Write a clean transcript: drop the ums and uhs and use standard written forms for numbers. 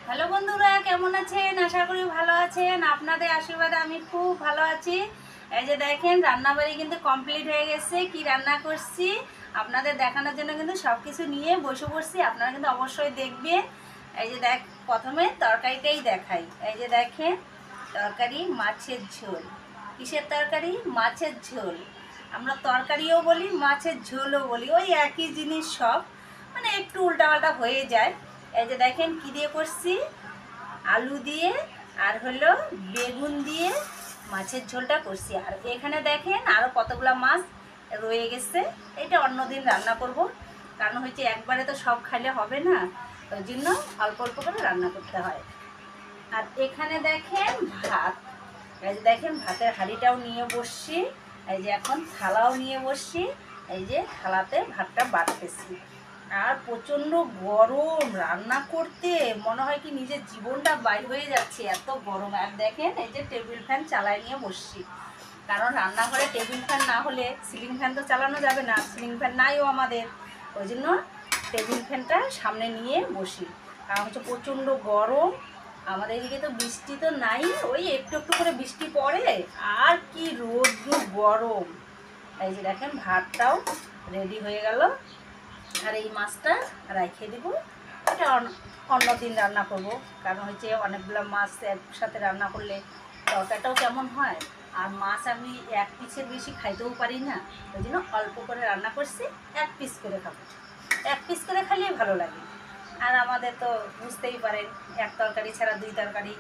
Hello বন্ধুরা, কেমন আছেন? আশা করি ভালো আছেন। আপনাদের আশীর্বাদে আমি খুব ভালো আছি। এই যে দেখেন, রান্নাবাড়ি কিন্তু কমপ্লিট হয়ে গেছে। কি রান্না করছি আপনাদের দেখানোর জন্য কিন্তু সব কিছু নিয়ে বসে পড়ছি। আপনারা কিন্তু অবশ্যই দেখবেন। এই যে প্রথমে তরকারিটাই দেখাই। এই যে দেখেন, তরকারি মাছের ঝোল। কিসের তরকারি? মাছের ঝোল। আমরা তরকারিও বলি, মাছের ঝোলও বলি, ওই একই জিনিস সব, মানে একটু উল্টাপাল্টা হয়ে যায়। এই যে দেখেন কি দিয়ে করছি, আলু দিয়ে আর হলো বেগুন দিয়ে মাছের ঝোলটা করছি। আর এখানে দেখেন আরও কতগুলো মাছ রয়ে গেছে। এটা অন্যদিন রান্না করব, কারণ হচ্ছে একবারে তো সব খাইলে হবে না, ওই জন্য অল্প অল্প করে রান্না করতে হয়। আর এখানে দেখেন ভাত। এই যে দেখেন ভাতের হাঁড়িটাও নিয়ে বসছি। এই যে এখন থালাও নিয়ে বসছি। এই যে থালাতে ভাতটা বাড়তেছি। আর প্রচণ্ড গরম, রান্না করতে মনে হয় কি নিজের জীবনটা বাইর হয়ে যাচ্ছে, এত গরম। আর দেখেন এই যে টেবিল ফ্যান চালাই নিয়ে বসছি, কারণ রান্নাঘরে টেবিল ফ্যান না হলে সিলিং ফ্যান তো চালানো যাবে না, সিলিং ফ্যান নাইও আমাদের। ওই জন্য টেবিল ফ্যানটা সামনে নিয়ে বসি, কারণ হচ্ছে প্রচণ্ড গরম। আমাদের এদিকে তো বৃষ্টি তো নাই, ওই একটু একটু করে বৃষ্টি পড়ে, আর কি রোদ্র গরম। এই যে দেখেন ভাতটাও রেডি হয়ে গেল। আর এই মাছটা রেখে দেবো, এটা অন্য দিন রান্না করব, কারণ হচ্ছে অনেকগুলো মাছ একসাথে রান্না করলে তরকারিটাও কেমন হয়। আর মাছ আমি এক পিসের বেশি খাইতেও পারি না, ওই জন্য অল্প করে রান্না করছি, এক পিস করে খাবো। এক পিস করে খাইলেই ভালো লাগে। আর আমাদের তো বুঝতেই পারেন, এক তরকারি ছাড়া দুই তরকারি